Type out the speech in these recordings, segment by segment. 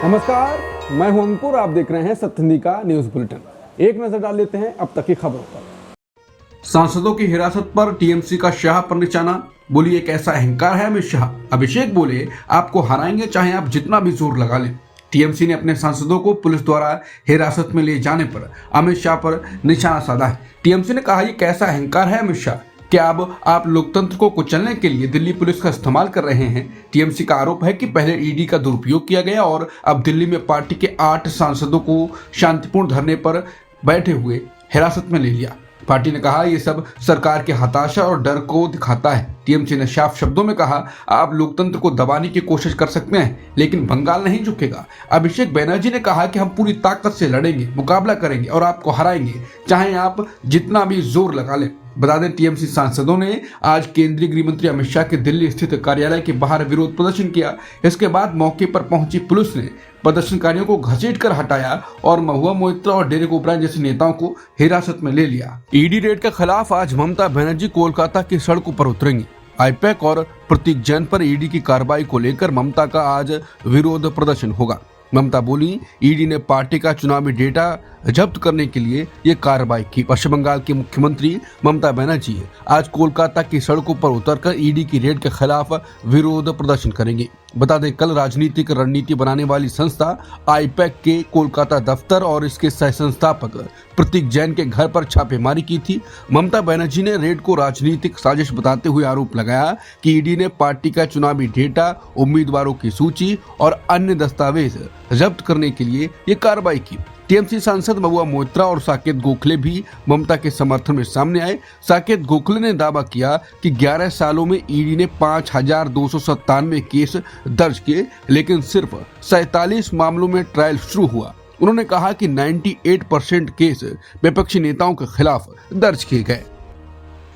नमस्कार, मैं हूं अंकुर। आप देख रहे हैं सत्य हिंदी का न्यूज बुलेटिन। एक नजर डाल लेते हैं अब तक की खबरों पर। सांसदों की हिरासत पर टीएमसी का शाह पर निशाना। बोली एक ऐसा अहंकार है अमित शाह। अभिषेक बोले आपको हराएंगे चाहे आप जितना भी जोर लगा लें। टीएमसी ने अपने सांसदों को पुलिस द्वारा हिरासत में ले जाने पर अमित शाह पर निशाना साधा है। टीएमसी ने कहा ये कैसा अहंकार है अमित शाह, क्या अब आप लोकतंत्र को कुचलने के लिए दिल्ली पुलिस का इस्तेमाल कर रहे हैं। टीएमसी का आरोप है कि पहले ईडी का दुरुपयोग किया गया और अब दिल्ली में पार्टी के 8 सांसदों को शांतिपूर्ण धरने पर बैठे हुए हिरासत में ले लिया। पार्टी ने कहा ये सब सरकार के हताशा और डर को दिखाता है। टीएमसी ने साफ शब्दों में कहा आप लोकतंत्र को दबाने की कोशिश कर सकते हैं लेकिन बंगाल नहीं झुकेगा। अभिषेक बैनर्जी ने कहा कि हम पूरी ताकत से लड़ेंगे, मुकाबला करेंगे और आपको हराएंगे चाहे आप जितना भी जोर लगा लें। बता दें टीएमसी सांसदों ने आज केंद्रीय गृह मंत्री अमित शाह के दिल्ली स्थित कार्यालय के बाहर विरोध प्रदर्शन किया। इसके बाद मौके पर पहुंची पुलिस ने प्रदर्शनकारियों को घसीटकर हटाया और महुआ मोइत्रा और डेरेक ओब्रायन जैसे नेताओं को हिरासत में ले लिया। ईडी रेड के खिलाफ आज ममता बनर्जी कोलकाता की सड़कों पर उतरेंगी। आईपैक और प्रतीक जैन पर ईडी की कार्रवाई को लेकर ममता का आज विरोध प्रदर्शन होगा। ममता बोली ईडी ने पार्टी का चुनावी डेटा जब्त करने के लिए ये कार्रवाई की। पश्चिम बंगाल की मुख्यमंत्री ममता बनर्जी आज कोलकाता की सड़कों पर उतरकर ईडी की रेड के खिलाफ विरोध प्रदर्शन करेंगे। बता दें कल राजनीतिक रणनीति बनाने वाली संस्था आईपैक के कोलकाता दफ्तर और इसके सह संस्थापक प्रतीक जैन के घर पर छापेमारी की थी। ममता बनर्जी ने रेड को राजनीतिक साजिश बताते हुए आरोप लगाया कि ईडी ने पार्टी का चुनावी डेटा, उम्मीदवारों की सूची और अन्य दस्तावेज जब्त करने के लिए ये कार्रवाई की। टीएमसी सांसद महुआ मोइत्रा और साकेत गोखले भी ममता के समर्थन में सामने आए। साकेत गोखले ने दावा किया कि 11 सालों में ईडी ने 5297 केस दर्ज किए लेकिन सिर्फ 47 मामलों में ट्रायल शुरू हुआ। उन्होंने कहा कि 98% केस विपक्षी नेताओं के खिलाफ दर्ज किए गए।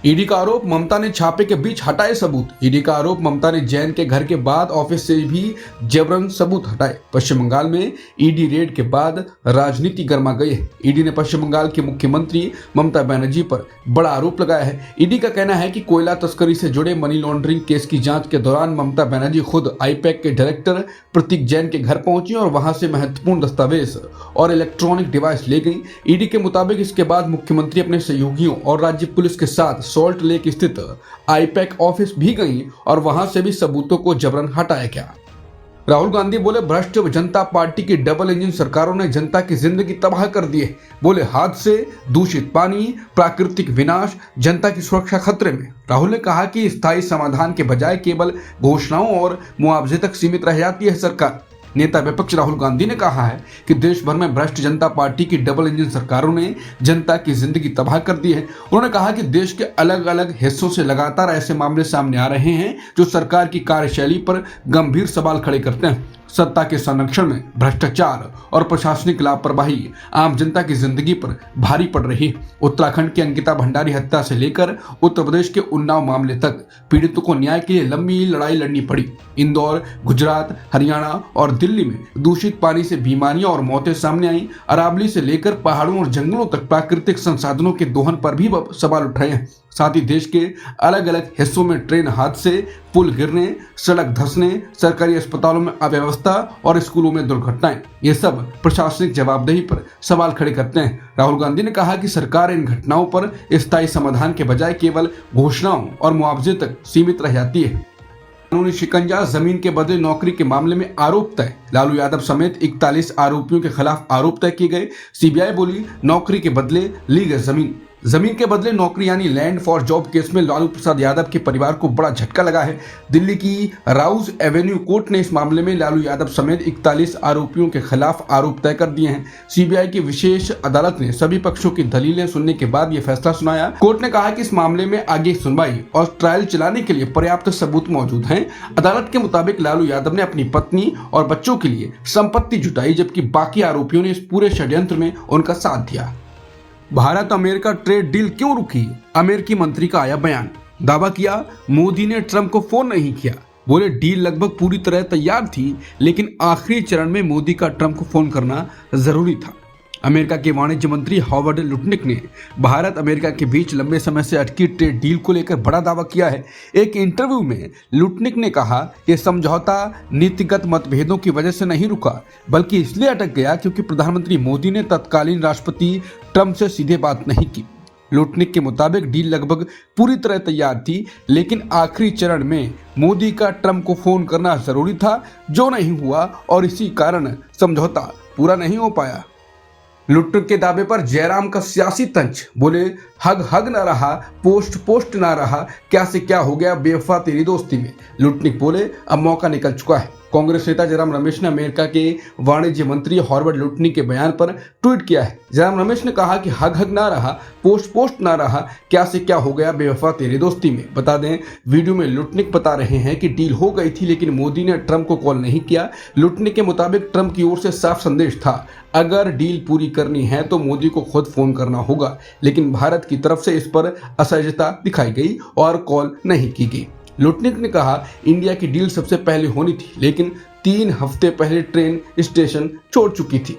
ईडी का आरोप ममता ने छापे के बीच हटाए सबूत। ईडी का आरोप ममता ने जैन के घर के बाद ऑफिस से भी जबरन सबूत हटाए। पश्चिम बंगाल में ईडी रेड के बाद राजनीति गर्मा गई है। ईडी ने पश्चिम बंगाल के मुख्यमंत्री ममता बनर्जी पर बड़ा आरोप लगाया है। ईडी का कहना है कि कोयला तस्करी से जुड़े मनी लॉन्ड्रिंग केस की जांच के दौरान ममता बनर्जी खुद आईपैक के डायरेक्टर प्रतीक जैन के घर पहुंची और वहां से महत्वपूर्ण दस्तावेज और इलेक्ट्रॉनिक डिवाइस ले गई। ईडी के मुताबिक इसके बाद मुख्यमंत्री अपने सहयोगियों और राज्य पुलिस के साथ सॉल्ट लेक स्थित आईपैक ऑफिस भी गई और वहां से भी सबूतों को जबरन हटाया गया। राहुल गांधी बोले भ्रष्ट जनता पार्टी की डबल इंजन सरकारों ने जनता की जिंदगी तबाह कर दी है। बोले हादसे, दूषित पानी, प्राकृतिक विनाश, जनता की सुरक्षा खतरे में। राहुल ने कहा कि स्थायी समाधान के बजाय केवल घोषणाओं और मुआवजे तक सीमित रह जाती है सरकार। नेता विपक्ष राहुल गांधी ने कहा है कि देश भर में भ्रष्ट जनता पार्टी की डबल इंजन सरकारों ने जनता की जिंदगी तबाह कर दी है। उन्होंने कहा कि देश के अलग अलग हिस्सों से लगातार ऐसे मामले सामने आ रहे हैं जो सरकार की कार्यशैली पर गंभीर सवाल खड़े करते हैं। सत्ता के संरक्षण में भ्रष्टाचार और प्रशासनिक लापरवाही आम जनता की जिंदगी पर भारी पड़ रही है। उत्तराखंड की अंकिता भंडारी हत्या से लेकर उत्तर प्रदेश के उन्नाव मामले तक पीड़ितों को न्याय के लिए लंबी लड़ाई लड़नी पड़ी। इंदौर, गुजरात, हरियाणा और दिल्ली में दूषित पानी से बीमारियां और मौतें सामने आई। अरावली से लेकर पहाड़ों और जंगलों तक प्राकृतिक संसाधनों के दोहन पर भी सवाल उठ रहे हैं। साथ ही देश के अलग अलग हिस्सों में ट्रेन हादसे, पुल गिरने, सड़क धंसने, सरकारी अस्पतालों में अव्यवस्था और स्कूलों में दुर्घटनाएं, ये सब प्रशासनिक जवाबदेही पर सवाल खड़े करते हैं। राहुल गांधी ने कहा कि सरकार इन घटनाओं पर स्थायी समाधान के बजाय केवल घोषणाओं और मुआवजे तक सीमित रह जाती है। कानूनी शिकंजा, जमीन के बदले नौकरी के मामले में आरोप तय। लालू यादव समेत 41 आरोपियों के खिलाफ आरोप तय किए गए। सीबीआई बोली नौकरी के बदले ली गई जमीन के बदले नौकरी यानी लैंड फॉर जॉब केस में लालू प्रसाद यादव के परिवार को बड़ा झटका लगा है। दिल्ली की राउज एवेन्यू कोर्ट ने इस मामले में लालू यादव समेत 41 आरोपियों के खिलाफ आरोप तय कर दिए हैं। सीबीआई की विशेष अदालत ने सभी पक्षों की दलीलें सुनने के बाद यह फैसला सुनाया। कोर्ट ने कहा कि इस मामले में आगे सुनवाई और ट्रायल चलाने के लिए पर्याप्त सबूत मौजूद हैं। अदालत के मुताबिक लालू यादव ने अपनी पत्नी और बच्चों के लिए संपत्ति जुटाई जबकि बाकी आरोपियों ने इस पूरे षड्यंत्र में उनका साथ दिया। भारत अमेरिका ट्रेड डील क्यों रुकी? अमेरिकी मंत्री का आया बयान। दावा किया मोदी ने ट्रंप को फोन नहीं किया। बोले डील लगभग पूरी तरह तैयार थी लेकिन आखिरी चरण में मोदी का ट्रंप को फोन करना जरूरी था। अमेरिका के वाणिज्य मंत्री हॉवर्ड लुटनिक ने भारत अमेरिका के बीच लंबे समय से अटकी ट्रेड डील को लेकर बड़ा दावा किया है। एक इंटरव्यू में लुटनिक ने कहा यह समझौता नीतिगत मतभेदों की वजह से नहीं रुका, बल्कि इसलिए अटक गया क्योंकि प्रधानमंत्री मोदी ने तत्कालीन राष्ट्रपति ट्रंप से सीधे बात नहीं की। लुटनिक के मुताबिक डील लगभग पूरी तरह तैयार थी, लेकिन आखिरी चरण में मोदी का ट्रंप को फोन करना जरूरी था, जो नहीं हुआ और इसी कारण समझौता पूरा नहीं हो पाया। लुटनिक के दावे पर जयराम का सियासी तंज, बोले हग हग ना रहा, पोस्ट पोस्ट ना रहा, क्या से क्या हो गया बेवफा तेरी दोस्ती में। लुटनिक बोले अब मौका निकल चुका है। कांग्रेस नेता जयराम रमेश ने अमेरिका के वाणिज्य मंत्री हॉवर्ड लुटनिक के बयान पर ट्वीट किया है। जयराम रमेश ने कहा कि हग हग ना रहा, पोस्ट पोस्ट ना रहा, क्या से क्या हो गया बेवफा तेरी दोस्ती में। बता दें, वीडियो में लुटनिक बता रहे हैं कि डील हो गई थी, लेकिन मोदी ने ट्रंप को कॉल नहीं किया। लुटनिक के मुताबिक ट्रंप की ओर से साफ संदेश था, अगर डील पूरी करनी है तो मोदी को खुद फोन करना होगा, लेकिन भारत की तरफ से इस पर असहजता दिखाई गई और कॉल नहीं की गई। लुटनिक ने कहा इंडिया की डील सबसे पहले होनी थी, लेकिन 3 हफ्ते पहले ट्रेन स्टेशन छोड़ चुकी थी।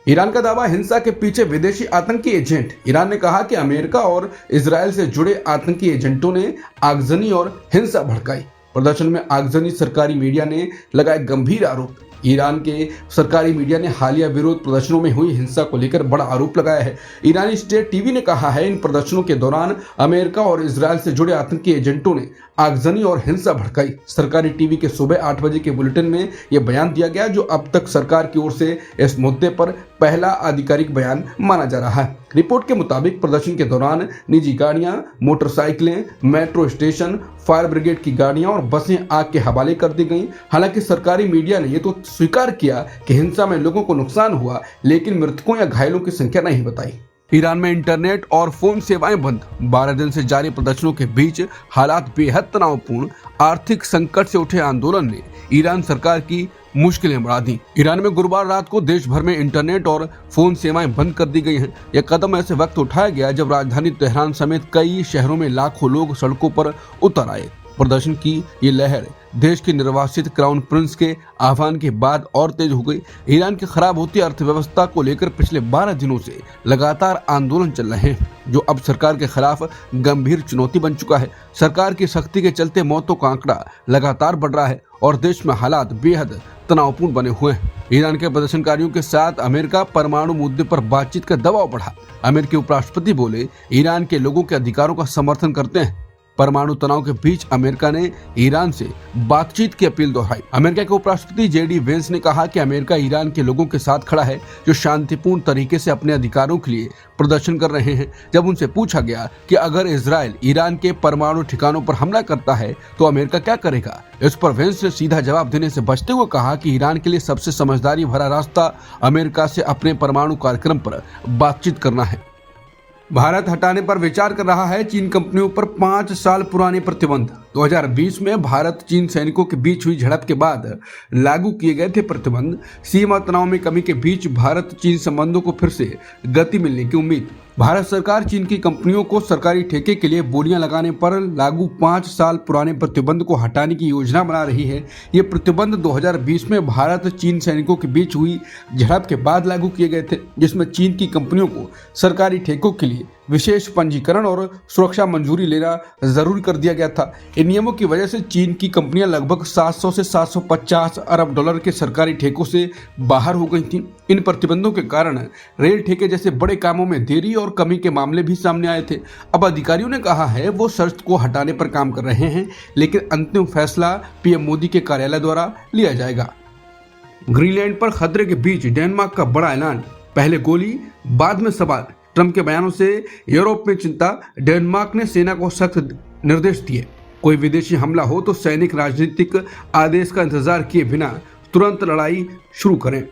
ईरान का दावा, हिंसा के पीछे विदेशी आतंकी एजेंट। ईरान ने कहा कि अमेरिका और इजरायल से जुड़े आतंकी एजेंटों ने आगजनी और हिंसा भड़काई। प्रदर्शन में आगजनी सरकारी मीडिया ने लगाए गंभीर आरोप। ईरान के सरकारी मीडिया ने हालिया विरोध प्रदर्शनों में हुई हिंसा को लेकर बड़ा आरोप लगाया है। ईरानी स्टेट टीवी ने कहा है इन प्रदर्शनों के दौरान अमेरिका और इजरायल से जुड़े आतंकी एजेंटों ने आगजनी और हिंसा भड़काई। सरकारी टीवी के सुबह 8 बजे के बुलेटिन में यह बयान दिया गया, जो अब तक सरकार की ओर से इस मुद्दे पर पहला आधिकारिक बयान माना जा रहा है। रिपोर्ट के मुताबिक प्रदर्शन के दौरान निजी गाड़ियां, मोटरसाइकिलें, मेट्रो स्टेशन, फायर ब्रिगेड की गाड़ियां और बसें आग के हवाले कर दी गईं। हालांकि सरकारी मीडिया ने यह तो स्वीकार किया कि हिंसा में लोगों को नुकसान हुआ, लेकिन मृतकों या घायलों की संख्या नहीं बताई। ईरान में इंटरनेट और फोन सेवाएं बंद। 12 दिन से जारी प्रदर्शनों के बीच हालात बेहद तनावपूर्ण। आर्थिक संकट से उठे आंदोलन ने ईरान सरकार की मुश्किलें बढ़ा दी। ईरान में गुरुवार रात को देश भर में इंटरनेट और फोन सेवाएं बंद कर दी गई हैं। यह कदम ऐसे वक्त उठाया गया जब राजधानी तेहरान समेत कई शहरों में लाखों लोग सड़कों पर उतर आए। प्रदर्शन की ये लहर देश के निर्वासित क्राउन प्रिंस के आह्वान के बाद और तेज हो गई। ईरान की खराब होती अर्थव्यवस्था को लेकर पिछले 12 दिनों से लगातार आंदोलन चल रहे हैं, जो अब सरकार के खिलाफ गंभीर चुनौती बन चुका है। सरकार की सख्ती के चलते मौतों का आंकड़ा लगातार बढ़ रहा है और देश में हालात बेहद तनावपूर्ण बने हुए हैं। ईरान के प्रदर्शनकारियों के साथ अमेरिका परमाणु मुद्दे पर बातचीत का दबाव बढ़ा। अमेरिकी उपराष्ट्रपति बोले ईरान के लोगों के अधिकारों का समर्थन करते हैं। परमाणु तनाव के बीच अमेरिका ने ईरान से बातचीत की अपील दोहराई। अमेरिका के उपराष्ट्रपति जेडी वेंस ने कहा कि अमेरिका ईरान के लोगों के साथ खड़ा है, जो शांतिपूर्ण तरीके से अपने अधिकारों के लिए प्रदर्शन कर रहे हैं। जब उनसे पूछा गया कि अगर इजराइल ईरान के परमाणु ठिकानों पर हमला करता है तो अमेरिका क्या करेगा, इस पर वेंस ने सीधा जवाब देने से बचते हुए कहा कि ईरान के लिए सबसे समझदारी भरा रास्ता अमेरिका से अपने परमाणु कार्यक्रम पर बातचीत करना है। भारत हटाने पर विचार कर रहा है चीन कंपनियों पर 5 साल पुराने प्रतिबंध। 2020 में भारत चीन सैनिकों के बीच हुई झड़प के बाद लागू किए गए थे प्रतिबंध। सीमा तनाव में कमी के बीच भारत चीन संबंधों को फिर से गति मिलने की उम्मीद। भारत सरकार चीन की कंपनियों को सरकारी ठेके के लिए बोलियां लगाने पर लागू 5 साल पुराने प्रतिबंध को हटाने की योजना बना रही है। ये प्रतिबंध 2020 में भारत चीन सैनिकों के बीच हुई झड़प के बाद लागू किए गए थे, जिसमें चीन की कंपनियों को सरकारी ठेकों के लिए विशेष पंजीकरण और सुरक्षा मंजूरी लेना जरूरी कर दिया गया था। इन नियमों की वजह से चीन की कंपनियां लगभग 700 से 750 अरब डॉलर के सरकारी ठेकों से बाहर हो गई थीं। इन प्रतिबंधों के कारण रेल ठेके जैसे बड़े कामों में देरी और कमी के मामले भी सामने आए थे। अब अधिकारियों ने कहा है वो शर्त को हटाने पर काम कर रहे हैं, लेकिन अंतिम फैसला पीएम मोदी के कार्यालय द्वारा लिया जाएगा। ग्रीनलैंड पर खतरे के बीच डेनमार्क का बड़ा ऐलान, पहले गोली बाद में सवाल। ट्रंप के बयानों से यूरोप में चिंता। डेनमार्क ने सेना को सख्त निर्देश दिए, कोई विदेशी हमला हो तो सैनिक राजनीतिक आदेश का इंतजार किए बिना तुरंत लड़ाई शुरू करें।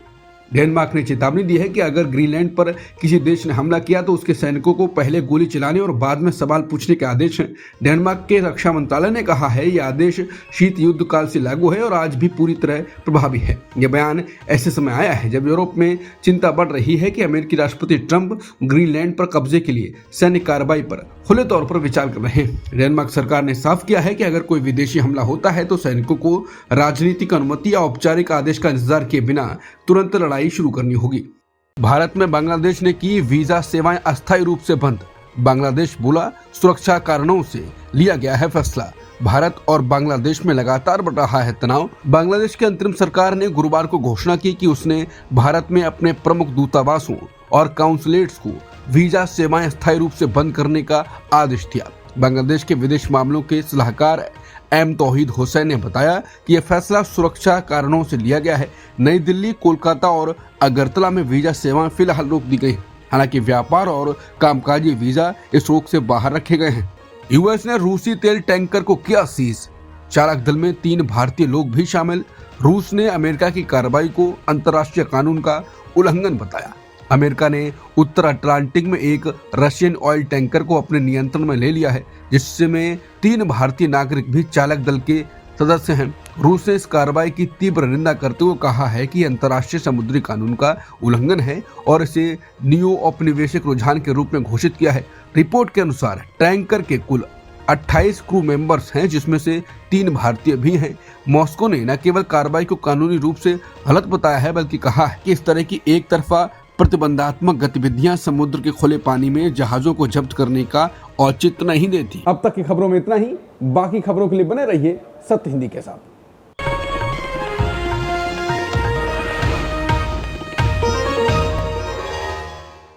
डेनमार्क ने चेतावनी दी है कि अगर ग्रीनलैंड पर किसी देश ने हमला किया तो उसके सैनिकों को पहले गोली चलाने और बाद में सवाल पूछने के आदेश हैं। डेनमार्क के रक्षा मंत्रालय ने कहा है यह आदेश शीत युद्ध काल से लागू है और आज भी पूरी तरह प्रभावी है। यह बयान ऐसे समय आया है जब यूरोप में चिंता बढ़ रही है कि अमेरिकी राष्ट्रपति ट्रंप ग्रीनलैंड पर कब्जे के लिए सैन्य कार्रवाई पर खुले तौर पर विचार कर रहे हैं। डेनमार्क सरकार ने साफ किया है कि अगर कोई विदेशी हमला होता है तो सैनिकों को राजनीतिक अनुमति या औपचारिक आदेश का इंतजार किए बिना तुरंत लड़ाई शुरू करनी होगी। भारत में बांग्लादेश ने की वीजा सेवाएं अस्थायी रूप से बंद। बांग्लादेश बोला सुरक्षा कारणों से लिया गया है फैसला। भारत और बांग्लादेश में लगातार बढ़ रहा है तनाव। बांग्लादेश की अंतरिम सरकार ने गुरुवार को घोषणा की कि उसने भारत में अपने प्रमुख दूतावासों और काउंसुलेट्स को वीजा सेवाएं अस्थायी रूप से बंद करने का आदेश दिया। बांग्लादेश के विदेश मामलों के सलाहकार एम तौहीद हुसैन ने बताया कि यह फैसला सुरक्षा कारणों से लिया गया है। नई दिल्ली, कोलकाता और अगरतला में वीजा सेवाएं फिलहाल रोक दी गई हैं। हालांकि व्यापार और कामकाजी वीजा इस रोक से बाहर रखे गए हैं। यूएस ने रूसी तेल टैंकर को किया सीज। चालक दल में 3 भारतीय लोग भी शामिल। रूस ने अमेरिका की कार्रवाई को अंतर्राष्ट्रीय कानून का उल्लंघन बताया। अमेरिका ने उत्तर अटलांटिक में एक रशियन ऑयल टैंकर को अपने नियंत्रण में ले लिया है, जिसमें 3 भारतीय नागरिक भी चालक दल के सदस्य हैं। रूस ने इस कार्रवाई की तीव्र निंदा करते हुए कहा है कि अंतर्राष्ट्रीय समुद्री कानून का उल्लंघन है और इसे न्यू औपनिवेशिक रुझान के रूप में घोषित किया है। रिपोर्ट के अनुसार टैंकर के कुल 28 क्रू मेंबर्स हैं, जिसमें से 3 भारतीय भी हैं। मॉस्को ने न केवल कार्रवाई को कानूनी रूप से गलत बताया है, बल्कि कहा है कि इस तरह की एक तरफा प्रतिबंधात्मक गतिविधियां समुद्र के खुले पानी में जहाजों को जब्त करने का औचित्य नहीं देती। अब तक की खबरों में इतना ही। बाकी खबरों के लिए बने रहिए सत्य हिंदी के साथ।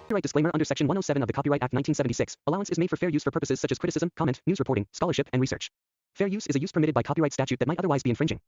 Copyright disclaimer under Section 107 of the Copyright Act 1976. Allowance is made for fair use for purposes such as criticism, comment, news reporting, scholarship, and research. Fair use is a use permitted by copyright statute that might otherwise be infringing.